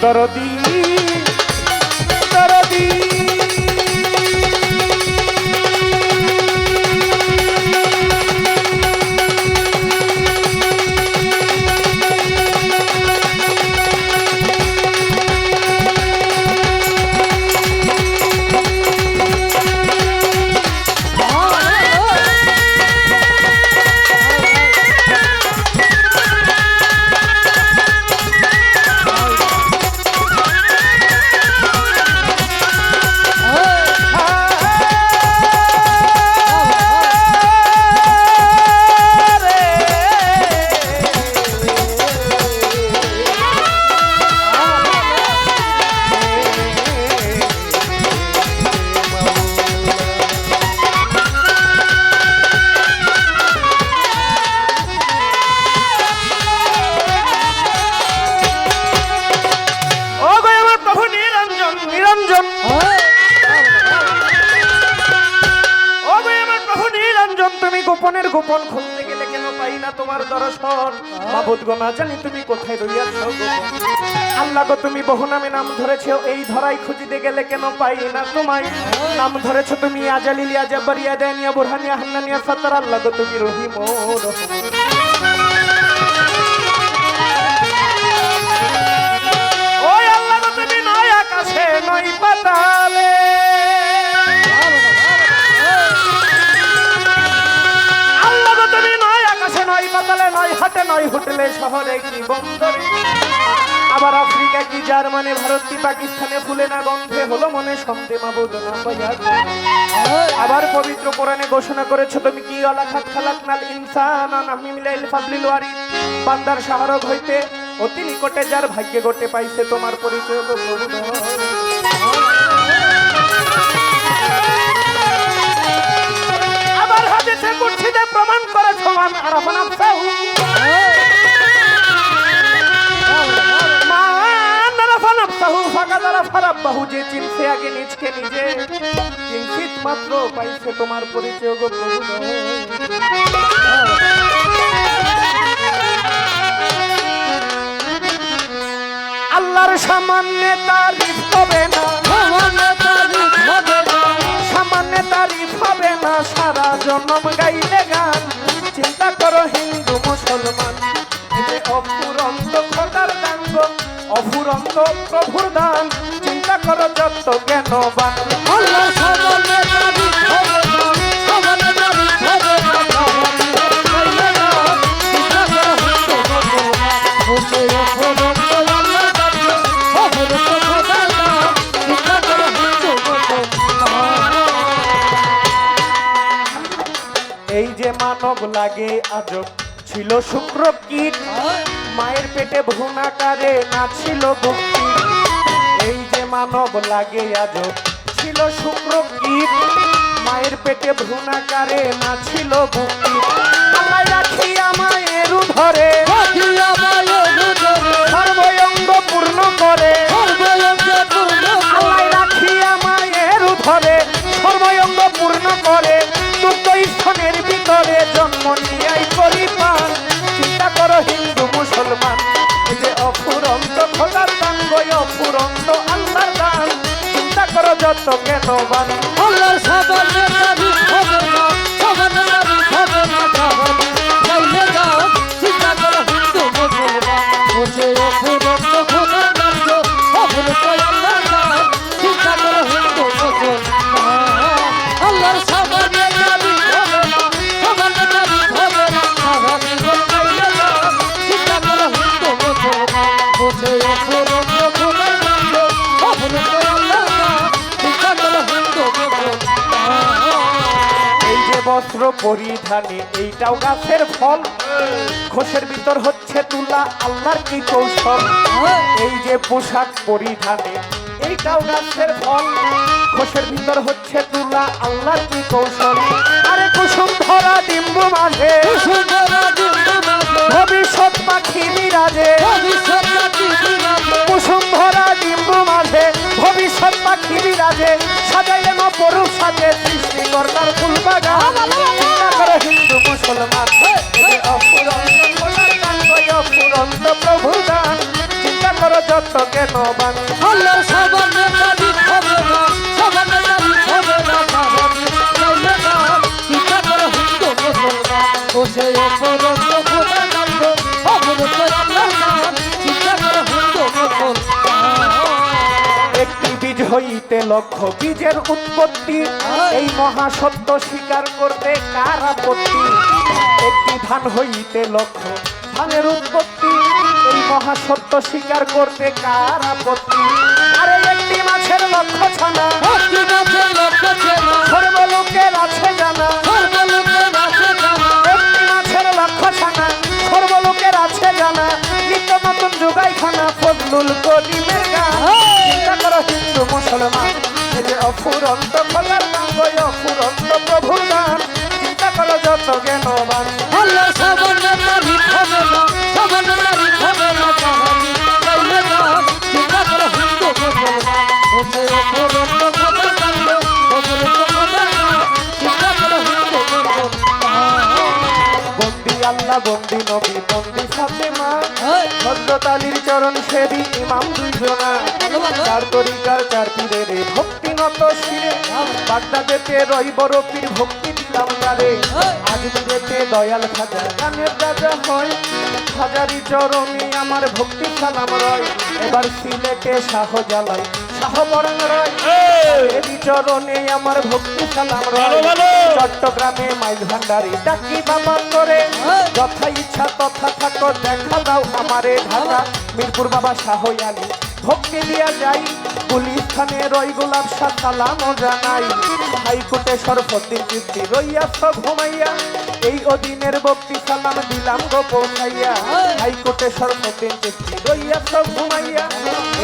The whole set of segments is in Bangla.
দরদি দরদি গোপনের গোপন খুঁজতে গেলে কেন পাই না তোমার দর্শন মাবুদ গো না জানি তুমি কোথায় রইয়াছো গো আল্লাহ গো তুমি বহু নামে নাম ধরেছো এই ধরাই খুঁজিতে গেলে কেন পাই না তোমায় নাম ধরেছো তুমি আজালিলিয়া জাবরিয়া দানিয়া বুরহানিয়া হান্নানিয়া ফাতার আল্লাহ গো তুমি রহিম ও রহিম ওই আল্লাহ গো তুমি নয় আকাশে নয় পাতালে নয় হাটে নয় হোটেলে শহরে কি বন্দরে আবার আফ্রিকা কি জার্মানি ভারত কি পাকিস্তানে ফুলে না গন্ধে হলো মনে সন্দেহ মাবুদ না পাইয়া আবার পবিত্র কোরআনে ঘোষণা করেছো তুমি কি আলাখাত খালাকনাল ইনসানা নামি মিলাইল ফাদলিল ওয়ারিদ বান্দার শাহরগ হইতে অতি নিকটে যার ভাগ্যে ঘটে পাইছে তোমার পরিচয় গো প্রভু আবার হাদিসে কুদসিতে প্রমাণ করেছো মান আরাফা নাফসাহু মান আরাফা নাফসাহু ফাকাদ আরাফা রাব্বাহু যে চিনছে আগে নিজকে নিজে চিন্তিত মাত্র পাইছে তোমার পরিচয় গো প্রভু আল্লাহর সামান্য তারিফ হবে না সামান্য তারিফ হবে না সারা জন্ম গাইলে গান চিন্তা করো হিন্দু মুসলমান যে অফুরন্ত খোদার দান গো অফুরন্ত প্রভুর দান চিন্তা করো যত জ্ঞানবান আল্লাহ সামান্য তারিফ হবে না সামান্য তারিফ হবে না গাইলে গান চিন্তা করো হিন্দু মুসলমান এই যে মানব লাগে আজব ছিল শুক্র কীট মায়ের পেটে ভ্রূণাকারে না ছিল ভক্তি এই যে মানব লাগে আজব ছিল শুক্র কীট মায়ের পেটে ভ্রূণাকারে না ছিল ভক্তি আল্লাহ রাখিয়া মায়ের ধরে সর্বঙ্গ পূর্ণ করে আল্লাহ রাখিয়া মায়ের ধরে সর্বঙ্গ পূর্ণ করে স্তনের ভিতরে জন্ম নিয়াই পরিপান চিন্তা করো হিন্দু মুসলমান যে অফুরন্ত খোদার দান গো অফুরন্ত আল্লাহর দান চিন্তা করো যত জ্ঞানবান আল্লাহর সামান্য তারিফ হবে না সামান্য তারিফ হবে না গাইলে গান চিন্তা করো হিন্দু মুসলমান যে অফুরন্ত খোদার দান গো অফুরন্ত আল্লাহর দান চিন্তা করো হিন্দু মুসলমান আল্লাহর সামান্য বস্ত্র পরিধানে এইটাও গাছের ফল ঘোষের ভিতর হচ্ছে তুলা আল্লাহর কি কৌশল এই যে পোশাক পরিধানে এইটাও গাছের ফল ঘোষের ভিতর হচ্ছে তুলা আল্লাহর কি কৌশল আরে কুসুম ধরা ডিম্বু মাঝে ভবিষ্যৎ পাখি বিরাজে কুসুম ভরা ডিম্বু মাঝে ভবিষ্যৎ পাখি বিরাজে সাজাইলে না পরু সাজে সৃষ্টিকর্তার ফুল বাগান হিন্দু মুসলমান অফুরন্ত প্রভু দান চিন্তা করো যত জ্ঞান কেন বান আল্লাহ সামান্য তারিখ হবে না, সামান্য তারিখ হবে না, কারণে চাইলে গান চিন্তা করো হিন্দু মুসলমান ও সে অপরন্ত খোদার কাণ্ড অবরত আল্লাহর গান চিন্তা করো হিন্দু মুসলমান। একটি বীজ হইতে লক্ষ বীজের উৎপত্তি, এই মহাসত্য স্বীকার করতে কার আপত্তি? একটি ধান হইতে লক্ষ ধানের উৎপত্তি, এই মহাসত্য স্বীকার করতে কার আপত্তি? আরে একটি মাছের লক্ষ ছানা, একটি গাছের লক্ষ্য ছিল সর্বলোকের আছে জানা। সর্বলোকের আছে জানা, একটি মাছের লক্ষ ছানা, সর্বলোকের আছে জানা। নিত্য নতুন যোগাই খানা ফজলুল করিমের গান। চিন্তা করো হিন্দু মুসলমান, এই যে অফুরন্ত খোলার নাম, অফুরন্ত প্রভুর গান। চিন্তা করো যত জ্ঞানবান। আল্লাহ সামান্য তারিখ হবে না, সামান্য তারিখ হবে না, কারণে চাইলে গান চিন্তা করো হিন্দু মুসলমান ও সে অপরন্ত খোদার কাণ্ড অবরত খোদার গান চিন্তা করো হিন্দু মুসলমান। বন্দি আল্লাহ, বন্দি নবী, বন্দি ফাতেমা, এই, হযরত আলীর চরণ সেবি ইমাম দুইজনা। ভালো ভালো। চার তরিকার চার পীরের ভক্তি নত শিরে, বাগদাদেতে রই বড় পীর ভক্তি দিলাম তারে। আজমিরেতে দয়াল খাজা গানের রাজা হয়, হাজারি চরণে আমার ভক্তি সালাম রয়। এবার সিলেটে শাহজালাই শাহ বরং রয়, এরই চরণে আমার ভক্তি সালাম রয়। চট্টগ্রামে মাইল ভান্ডারি ডাকি বাবা করে, যথা ইচ্ছা তথা থাকো দেখা দাও আমারে ঢাকা। মিরপুর বাবা শাহ আলী ভক্তি দিয়া যাই, গুলিস্থানে রই গোলাপ শাহ সালামও জানাই। হাইকোর্টে সরফদ্দিন চিস্তি রইয়াছ ঘুমাইয়া, এই অধীনের ভক্তি সালাম দিলাম গো পৌঁছাইয়া। হাইকোর্টে সরফদ্দিন চিস্তি রইয়াছ ঘুমাইয়া,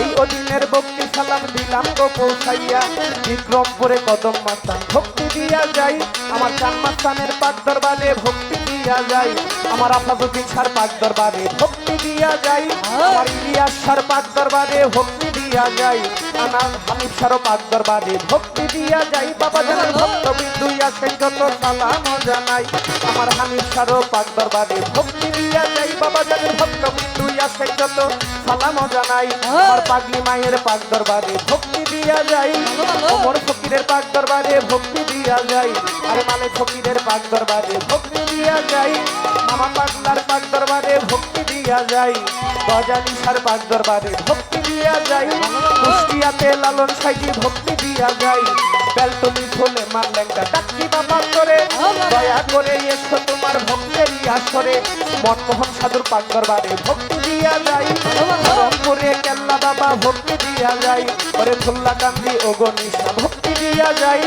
এই অধীনের ভক্তি সালাম দিলাম গো পৌঁছাইয়া। বিক্রমপুরে কদম মাস্তান ভক্তি দিয়া যাই, আমার চান মাস্তানের পাক দরবারে ভক্তি দিয়া যাই। আমার আফাজুদ্দিন সার পাক দরবারে ভক্তি দিয়া যাই, আমার ইলিয়াস সার পাক দরবারে ভক্তি দিয়া যাই। আমার হানিফ সার পাক দরবারে ভক্তি দিয়া যাই। বাবা জানের ভক্ত বিন্দু আসেন যত সালাম জানাই, আমার হানিফ সার পাক দরবারে ভক্তি দিয়া যাই। বাবা জানের ভক্ত বিন্দু আসেন যত সালাম জানাই, আমার পাগলি মায়ের পাক দরবারে ভক্তি দিয়া যাই। ওমর ফকিরের পাক দরবারে ভক্তি দিয়া যাই, আরে মালে ফকিরের পাক দরবারে ভক্তি দিয়া যাই। মামা পাগলার পাক দরবারে ভক্তি দিয়া যাই, গজালি সার পাক দরবারে ভক্তি দিয়া যাই। কুষ্টিয়াতে লালন সাইজি ভক্তি দিয়া যাই, বেলতলি ফুলে মারলেঙ্গা ডাকি বাবা করে। দয়া করে এসো তোমার ভক্তেরই আসরে, মনমোহন সাধুর পাক দরবারে ভক্তি দিয়া যাই। রংপুরে কেল্লা বাবা ভক্তি দিয়া যাই, ওরে ফুল্লা কান্দি ও গণিসা ভক্তি দিয়া যাই।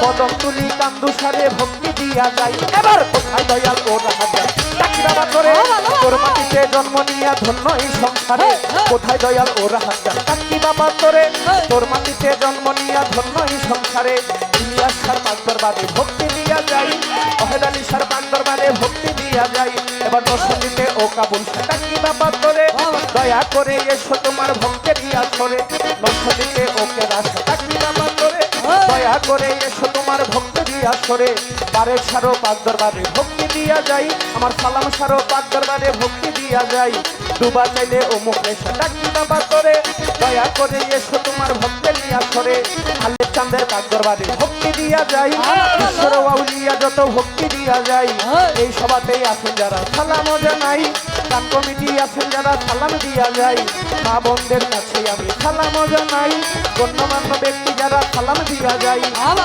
কদম তুলি কান্দু সারে ভক্তি দিয়া যাই। এবার কোথায় দয়াল ও রাজা ডাকি বাবা করে, তোর মাটিতে জন্ম নিয়া ধন্য এই সংসারে। কোথায় দয়াল ও রাজা ডাকি বাবা করে, তোর মাটিতে জন্ম নিয়া ধন্য এই সংসারে। ইলিয়াস সার পাক দরবারে ভক্তি দিয়া যাই, ওহেদ আলী সার পাক দরবারে ভক্তি দিয়া যাই। এবার নরসিংদীতে ও কাবুল ডাকি বাবা করে, দয়া করে এসো তোমার ভক্তেরই আসরে। নরসিংদীতে ওকে রাস্তা ডাকি বাবা করে, দয়া করে এসো তোমার ভক্তেরই আসরে। পারের সারো পাক দরবারে ভক্তি দিয়া যাই, আমার সালাম সারো পাক দরবারে ভক্তি দিয়া যাই। ডুবা চাইলে ও মুখে ডাকি বাবা করে, দয়া করে এসো তোমার ভক্তেরই আসরে। আলের চাঁদের পাক দরবারে ভক্তি দিয়া যাই, ঈশ্বর আউলিয়া যত ভক্তি দিয়া যাই। এই সভাতেই আছেন যারা সালাম জানাই, গান কমিটি আছেন যারা সালাম দিয়া যাই। মা বোনদের কাছে আমি সালাম জানাই, গণ্যমান্য ব্যক্তি যারা সালাম দিয়া যাই।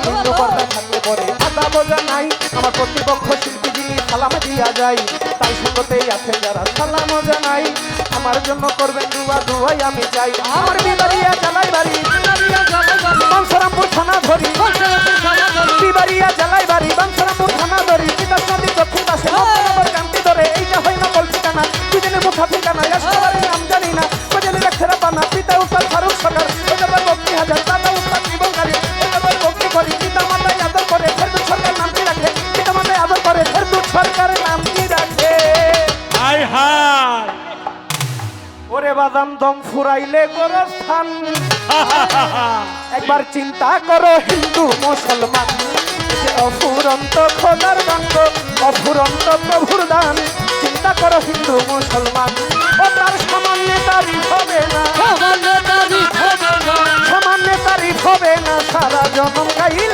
হিন্দু পর্দা থাকলে পরে আদাব জানাই, আমার প্রতিপক্ষ শিল্পী যিনি সালাম দিয়া যাই। তাই সঙ্গতেই আছেন যারা সালাম জানাই, আমার জন্য করবেন দুয়া দুয়াই আমি চাই। আমার বিবারিয়া জ্বালাই বাড়ি, বাঞ্ছারামপুর থানা ধরি, বিবারিয়া জ্বালাই বাড়ি, বাঞ্ছারামপুর থানা ধরি। বিকাশ নদী দক্ষিণ পাশে কান্তি ধরে, এইটা হয় না বল ঠিকানা, দুদিনের মুঠা ঠিকানা। এসবারে নাম জানি না, কজেলের খেরা পানা। পিতা উস্তাদ ফারুক সরকার, ওইটাবার ভক্তি হাজার। দাদা উস্তাদ জীবনকারী, ওইটাবার ভক্তি করি। পিতা মাতায় আদর করে, ফেরদৌস সরকার নাম কি রাখে? পিতা মাতায় আদর করে, ফেরদৌস সরকারের নাম কি রাখে? হায় হায় ওরে বাদাম দম ফুরাইলে গোরস্থান, একবার চিন্তা করো হিন্দু মুসলমান। যে অফুরন্ত খোদার গন্ধ, অফুরন্ত প্রভুর দান। চিন্তা করো হিন্দু মুসলমান, ও তার সামান্য তারিফ হবে না, সামান্য তারিখ সারা জনম গাইলে